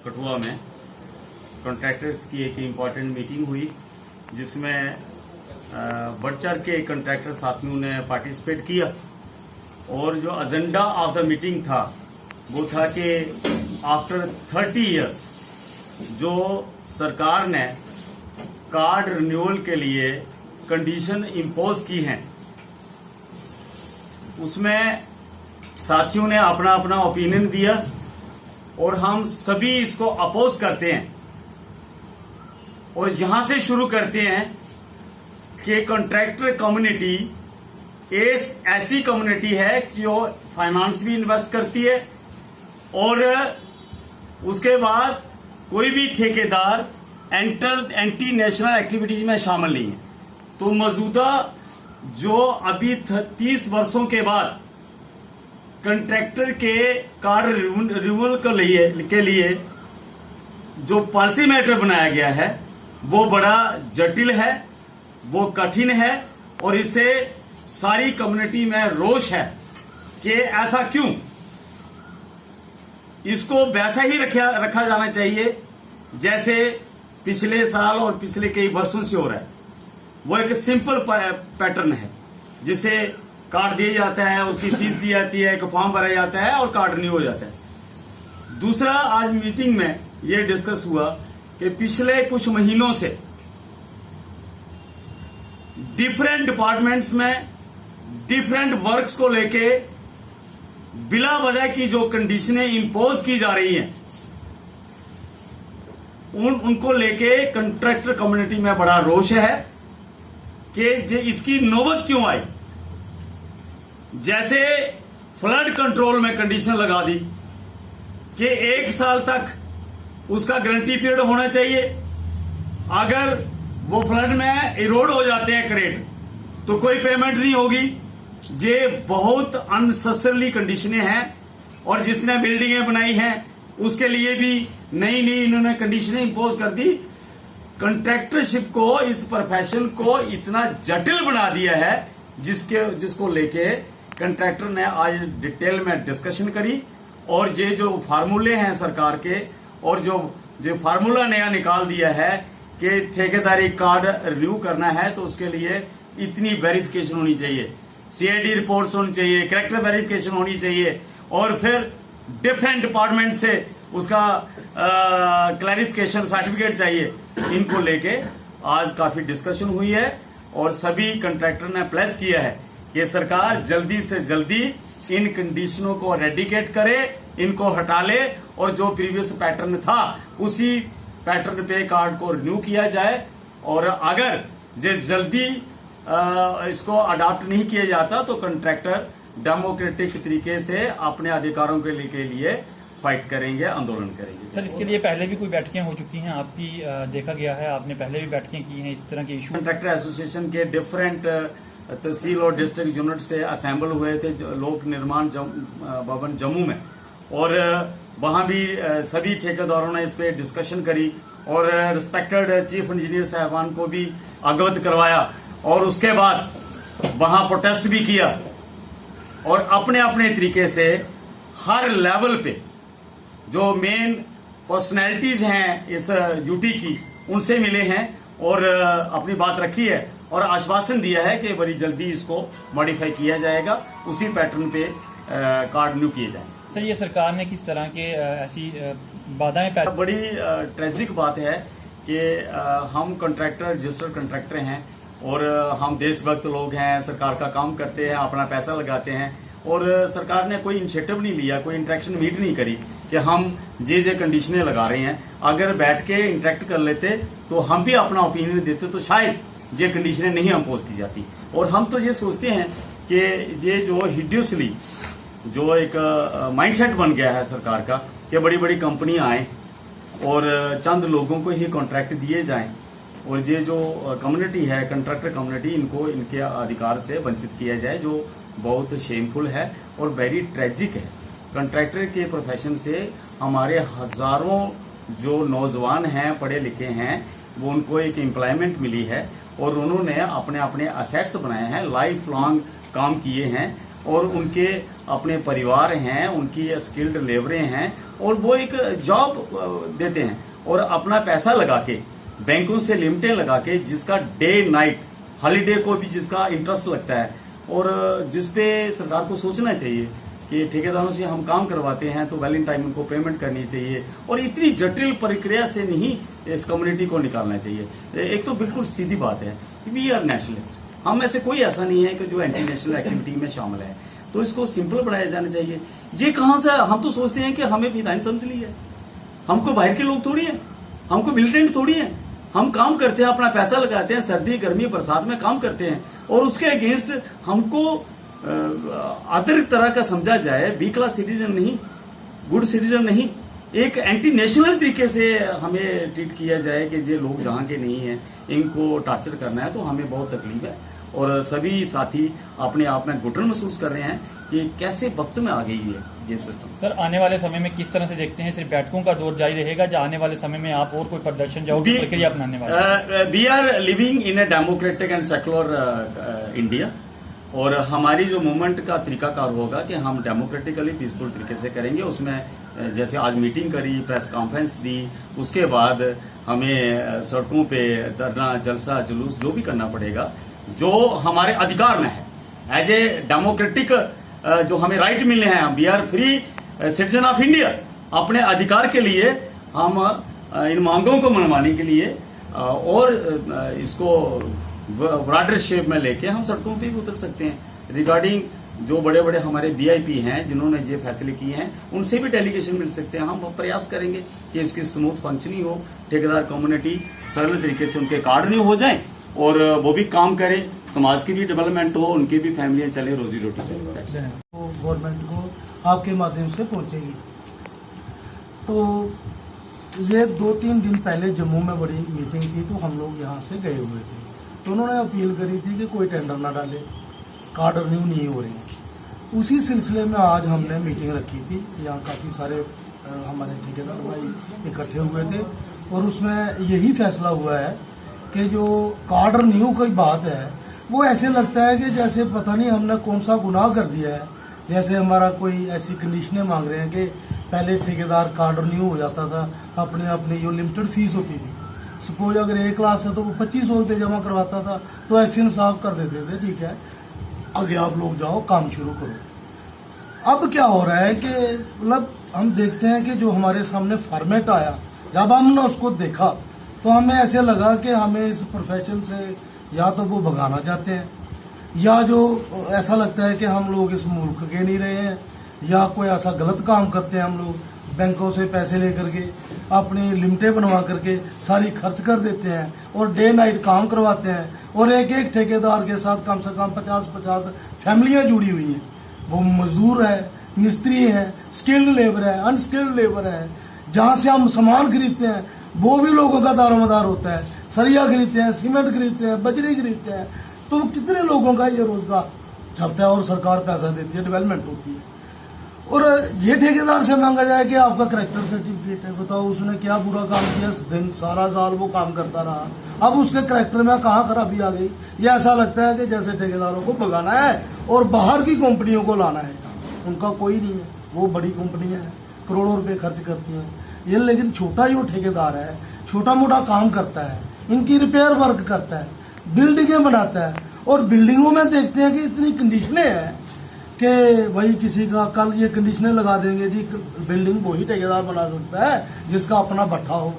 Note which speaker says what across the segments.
Speaker 1: कठुआ में कॉन्ट्रैक्टर्स की एक इम्पॉर्टेंट मीटिंग हुई जिसमें बढ़ चढ़ के कॉन्ट्रैक्टर साथियों ने पार्टिसिपेट किया और जो एजेंडा ऑफ द मीटिंग था वो था कि आफ्टर 30 इयर्स जो सरकार ने कार्ड रिन्यूअल के लिए कंडीशन इम्पोज की हैं उसमें साथियों ने अपना अपना ओपिनियन दिया और हम सभी इसको अपोज करते हैं। और यहां से शुरू करते हैं कि कॉन्ट्रैक्टर कम्युनिटी एक ऐसी कम्युनिटी है जो फाइनेंस भी इन्वेस्ट करती है और उसके बाद कोई भी ठेकेदार एंटी नेशनल एक्टिविटीज में शामिल नहीं है। तो मौजूदा जो अभी 30 वर्षों के बाद कॉन्ट्रैक्टर के कार्ड रिन्यूअल के लिए जो पॉलिसी मैटर बनाया गया है वो बड़ा जटिल है, वो कठिन है और इससे सारी कम्युनिटी में रोष है कि ऐसा क्यों। इसको वैसा ही रखा जाना चाहिए जैसे पिछले साल और पिछले कई वर्षों से हो रहा है। वो एक सिंपल पैटर्न है जिसे कार्ड दिया जाता है, उसकी फीस दी जाती है, एक फॉर्म भरा जाता है और कार्ड रिन्यू हो जाता है। दूसरा, आज मीटिंग में ये डिस्कस हुआ कि पिछले कुछ महीनों से डिफरेंट डिपार्टमेंट्स में डिफरेंट वर्क्स को लेके बिला वजह की जो कंडीशनें इंपोज की जा रही हैं उनको लेके कॉन्ट्रैक्टर कम्युनिटी में बड़ा रोष है कि इसकी नौबत क्यों आई। जैसे फ्लड कंट्रोल में कंडीशन लगा दी कि 1 साल तक उसका गारंटी पीरियड होना चाहिए। अगर वो फ्लड में इरोड हो जाते हैं क्रेट तो कोई पेमेंट नहीं होगी। ये बहुत अननेसेसरी कंडीशनें हैं और जिसने बिल्डिंगें बनाई हैं उसके लिए भी नई इन्होंने कंडीशनें इंपोज कर दी। कॉन्ट्रैक्टरशिप को, इस प्रोफेशन को इतना जटिल बना दिया है जिसको लेके कॉन्ट्रैक्टर ने आज डिटेल में डिस्कशन करी और ये जो फार्मूले हैं सरकार के और जो फार्मूला नया निकाल दिया है कि ठेकेदारी कार्ड रिन्यू करना है तो उसके लिए इतनी वेरिफिकेशन होनी चाहिए, सीआईडी रिपोर्ट्स होनी चाहिए, कैरेक्टर वेरिफिकेशन होनी चाहिए और फिर डिफरेंट डिपार्टमेंट से उसका क्लैरिफिकेशन सर्टिफिकेट चाहिए। इनको लेके आज काफी डिस्कशन हुई है और सभी कॉन्ट्रैक्टर ने प्लेस किया है कि सरकार जल्दी से जल्दी इन कंडीशनों को रेडिकेट करे, इनको हटा ले और जो प्रीवियस पैटर्न था उसी पैटर्न पे कार्ड को रिन्यू किया जाए। और अगर जल्दी इसको अडॉप्ट नहीं किया जाता तो कॉन्ट्रैक्टर डेमोक्रेटिक तरीके से अपने अधिकारों के लिए फाइट करेंगे, आंदोलन करेंगे।
Speaker 2: सर, इसके लिए पहले भी कोई बैठकें हो चुकी हैं आपकी, देखा गया है आपने पहले भी बैठकें की हैं इस तरह के इशू।
Speaker 1: कॉन्ट्रैक्टर एसोसिएशन के डिफरेंट तहसील और डिस्ट्रिक्ट यूनिट से असेंबल हुए थे लोक निर्माण भवन जम्मू में और वहां भी सभी ठेकेदारों ने इस पे डिस्कशन करी और रिस्पेक्टेड चीफ इंजीनियर साहबान को भी अवगत करवाया और उसके बाद वहां प्रोटेस्ट भी किया और अपने अपने तरीके से हर लेवल पे जो मेन पर्सनैलिटीज हैं इस यूटी की उनसे मिले हैं और अपनी बात रखी है और आश्वासन दिया है कि बड़ी जल्दी इसको मॉडिफाई किया जाएगा, उसी पैटर्न पे कार्ड रिन्यू किए जाएंगे।
Speaker 2: सर, ये सरकार ने किस तरह के ऐसी बाधाएं
Speaker 1: बड़ी ट्रेजिक बात है कि हम कॉन्ट्रैक्टर रजिस्टर्ड कॉन्ट्रैक्टर हैं और हम देशभक्त लोग हैं, सरकार का काम करते हैं, अपना पैसा लगाते हैं और सरकार ने कोई इनिशिएटिव नहीं लिया, कोई इंटरेक्शन मीट नहीं करी कि हम जे कंडीशनें लगा रहे हैं। अगर बैठ के इंटरेक्ट कर लेते तो हम भी अपना ओपिनियन देते तो शायद ये कंडीशनें नहीं इम्पोज की जाती। और हम तो ये सोचते हैं कि ये जो हिडियसली जो एक माइंडसेट बन गया है सरकार का कि बड़ी बड़ी कंपनियां आए और चंद लोगों को ही कॉन्ट्रैक्ट दिए जाएं और ये जो कम्युनिटी है कॉन्ट्रैक्टर कम्युनिटी इनको इनके अधिकार से वंचित किया जाए, जो बहुत शेमफुल है और वेरी ट्रेजिक है। कॉन्ट्रैक्टर के प्रोफेशन से हमारे हजारों जो नौजवान हैं, पढ़े लिखे हैं, वो उनको एक एम्प्लॉयमेंट मिली है और उन्होंने अपने अपने असेट्स बनाए हैं, लाइफ लॉन्ग काम किए हैं और उनके अपने परिवार हैं, उनकी स्किल्ड लेबरें हैं और वो एक जॉब देते हैं और अपना पैसा लगा के बैंकों से लिमिटें लगा के, जिसका डे नाइट हॉलीडे को भी जिसका इंटरेस्ट लगता है और जिसपे सरकार को सोचना चाहिए कि ठेकेदारों से हम काम करवाते हैं तो वेल इन टाइम उनको पेमेंट करनी चाहिए और इतनी जटिल प्रक्रिया से नहीं इस कम्युनिटी को निकालना चाहिए। एक तो बिल्कुल सीधी बात है, वी आर नेशनलिस्ट, हम ऐसे कोई ऐसा नहीं है कि जो एंटी नेशनल एक्टिविटी में शामिल है, तो इसको सिंपल बनाया जाना चाहिए। ये कहां से, हम तो सोचते हैं कि हमें विधान समझ ली है, हमको बाहर के लोग थोड़ी है, हमको मिलिटेंट थोड़ी है, हम काम करते हैं, अपना पैसा लगाते हैं, सर्दी गर्मी बरसात में काम करते हैं और उसके अगेंस्ट हमको अदर तरह का समझा जाए, बी क्लास सिटीजन नहीं, गुड सिटीजन नहीं, एक एंटी नेशनल तरीके से हमें ट्रीट किया जाए कि ये लोग जहां के नहीं है इनको टॉर्चर करना है, तो हमें बहुत तकलीफ है और सभी साथी अपने आप में घुटन महसूस कर रहे हैं कि कैसे वक्त में आ गई है ये सिस्टम।
Speaker 2: सर, आने वाले समय में किस तरह से देखते हैं, सिर्फ बैठकों का दौर जारी रहेगा या आने वाले समय में आप और कोई प्रदर्शन या प्रक्रिया अपनाने वाले?
Speaker 1: We are living in a democratic and secular India और हमारी जो मूवमेंट का तरीकाकार होगा कि हम डेमोक्रेटिकली पीसफुल तरीके से करेंगे। उसमें जैसे आज मीटिंग करी, प्रेस कॉन्फ्रेंस दी, उसके बाद हमें सड़कों पे धरना, जलसा, जुलूस जो भी करना पड़ेगा, जो हमारे अधिकार में है एज ए डेमोक्रेटिक जो हमें राइट मिले हैं, we are free citizen of India, अपने अधिकार के लिए हम इन मांगों को मनवाने के लिए और इसको ब्रॉडर शेप में लेके हम सड़कों पे भी उतर सकते हैं। रिगार्डिंग जो बड़े बड़े हमारे वीआईपी हैं जिन्होंने ये फैसले किए हैं, उनसे भी डेलीगेशन मिल सकते हैं। हम प्रयास करेंगे कि इसकी स्मूथ फंक्शनिंग हो, ठेकेदार कम्युनिटी सरल तरीके से उनके कार्ड नहीं हो जाए और वो भी काम करें, समाज की भी डेवलपमेंट हो, उनकी भी फैमिलियां चले, रोजी रोटी चले,
Speaker 3: वो गवर्नमेंट को आपके माध्यम से पहुंचेगी। तो ये 2-3 दिन पहले जम्मू में बड़ी मीटिंग थी, तो हम लोग यहाँ से गए हुए थे, तो उन्होंने अपील करी थी कि कोई टेंडर ना डाले, कार्ड रिन्यू नहीं हो रहे हैं। उसी सिलसिले में आज हमने मीटिंग रखी थी, यहाँ काफ़ी सारे हमारे ठेकेदार भाई इकट्ठे हुए थे और उसमें यही फैसला हुआ है कि जो कार्ड रिन्यू की बात है वो ऐसे लगता है कि जैसे पता नहीं हमने कौन सा गुनाह कर दिया है, जैसे हमारा कोई ऐसी कंडीशनें मांग रहे हैं कि पहले ठेकेदार कार्ड रिन्यू हो जाता था, अपने अपनी जो लिमिटेड फीस होती थी, सपोज अगर एक क्लास है तो वो 2500 रुपये जमा करवाता था, तो एक्शन साफ कर देते थे, ठीक है आगे आप लोग जाओ काम शुरू करो। अब क्या हो रहा है कि मतलब हम देखते हैं कि जो हमारे सामने फॉर्मेट आया, जब हमने उसको देखा तो हमें ऐसे लगा कि हमें इस प्रोफेशन से या तो वो भगाना चाहते हैं, या जो ऐसा लगता है कि हम लोग इस मुल्क के नहीं रहे हैं, या कोई ऐसा गलत काम करते हैं हम लोग, बैंकों से पैसे लेकर के अपनी लिमिटें बनवा करके सारी खर्च कर देते हैं और डे नाइट काम करवाते हैं और एक एक ठेकेदार के साथ कम से कम 50-50 फैमिलियां जुड़ी हुई हैं। वो मजदूर है, मिस्त्री है, स्किल्ड लेबर है, अनस्किल्ड लेबर है, जहाँ से हम सामान खरीदते हैं वो भी लोगों का दारोमदार होता है, सरिया खरीदते हैं, सीमेंट खरीदते हैं, बजरी खरीदते हैं, तो कितने लोगों का ये रोजगार चलता है और सरकार पैसा देती है, डेवलपमेंट होती है। और ये ठेकेदार से मांगा जाए कि आपका करेक्टर सर्टिफिकेट है, बताओ उसने क्या बुरा काम किया, दिन सारा साल वो काम करता रहा, अब उसके करेक्टर में कहाँ खराबी आ गई। ये ऐसा लगता है कि जैसे ठेकेदारों को भगाना है और बाहर की कंपनियों को लाना है, उनका कोई नहीं है, वो बड़ी कंपनियां हैं, करोड़ों रुपए खर्च करती हैं ये, लेकिन छोटा जो ठेकेदार है छोटा मोटा काम करता है, इनकी रिपेयर वर्क करता है, बिल्डिंगें बनाता है, और बिल्डिंगों में देखते हैं कि इतनी कंडीशनें हैं कि भाई किसी का कल ये कंडीशनें लगा देंगे जी, बिल्डिंग वही ठेकेदार बना सकता है जिसका अपना भट्ठा हो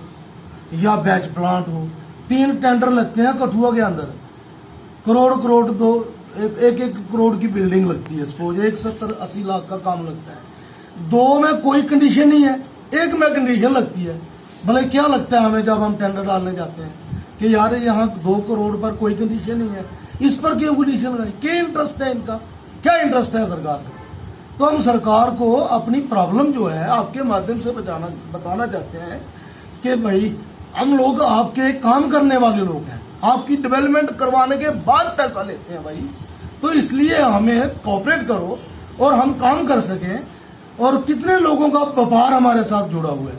Speaker 3: या बैच प्लांट हो। 3 टेंडर लगते हैं कठुआ के अंदर, करोड़ दो एक करोड़ की बिल्डिंग लगती है, सपोज 70-80 लाख का काम लगता है, 2 में कोई कंडीशन नहीं है, 1 में कंडीशन लगती है। भले क्या लगता है हमें जब हम टेंडर डालने जाते हैं कि यार यहाँ 2 करोड़ पर कोई कंडीशन नहीं है, इस पर क्यों कंडीशन लगाई, क्या इंटरेस्ट है इनका, क्या इंटरेस्ट है सरकार का। तो हम सरकार को अपनी प्रॉब्लम जो है आपके माध्यम से बताना चाहते हैं कि भाई हम लोग आपके काम करने वाले लोग हैं, आपकी डेवलपमेंट करवाने के बाद पैसा लेते हैं भाई, तो इसलिए हमें कोऑपरेट करो और हम काम कर सकें। और कितने लोगों का व्यापार हमारे साथ जुड़ा हुआ है,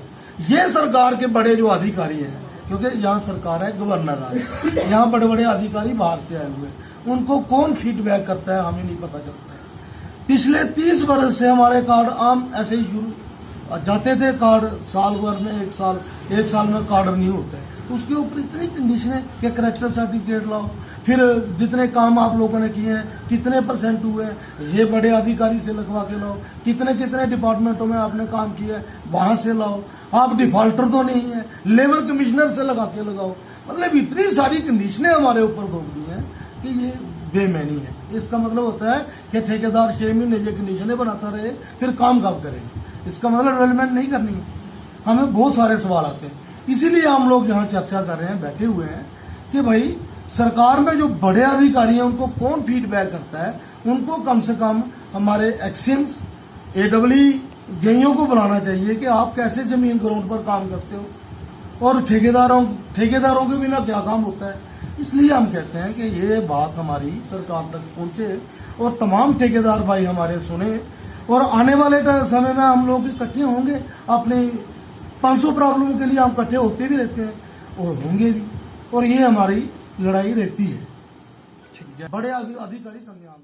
Speaker 3: ये सरकार के बड़े जो अधिकारी हैं, क्योंकि यहाँ सरकार है, गवर्नर है, यहाँ बड़े बड़े अधिकारी बाहर से आए हुए हैं, उनको कौन फीडबैक करता है हमें नहीं पता चलता है। पिछले 30 वर्ष से हमारे कार्ड आम ऐसे ही शुरू जाते थे। कार्ड साल भर में एक साल में कार्ड नहीं होता है। उसके ऊपर इतनी कंडीशन है कि करेक्टर सर्टिफिकेट लाओ, फिर जितने काम आप लोगों ने किए हैं कितने % हुए हैं ये बड़े अधिकारी से लिखवा के लाओ, कितने कितने डिपार्टमेंटों में आपने काम किया है वहां से लाओ, आप डिफॉल्टर तो नहीं है लेबर कमिश्नर से लगा के लगाओ। मतलब इतनी सारी कंडीशनें हमारे ऊपर थोप दी हैं कि ये बेमैनी है। इसका मतलब होता है कि ठेकेदार 6 महीने ये कंडीशनें बनाता रहे, फिर काम कब करेगा? इसका मतलब डेवलपमेंट नहीं करनी है। हमें बहुत सारे सवाल आते हैं, इसीलिए हम लोग यहाँ चर्चा कर रहे हैं, बैठे हुए हैं कि भाई सरकार में जो बड़े अधिकारी हैं उनको कौन फीडबैक करता है, उनको कम से कम हमारे एक्सिम्स AEE जेईओ को बुलाना चाहिए कि आप कैसे जमीन ग्राउंड पर काम करते हो और ठेकेदारों के बिना क्या काम होता है। इसलिए हम कहते हैं कि ये बात हमारी सरकार तक पहुंचे और तमाम ठेकेदार भाई हमारे सुने और आने वाले समय में हम लोग इकट्ठे होंगे। अपने 500 प्रॉब्लम के लिए हम इकट्ठे होते भी रहते हैं और होंगे भी, और ये हमारी लड़ाई रहती है। बड़े अधिकारी संज्ञान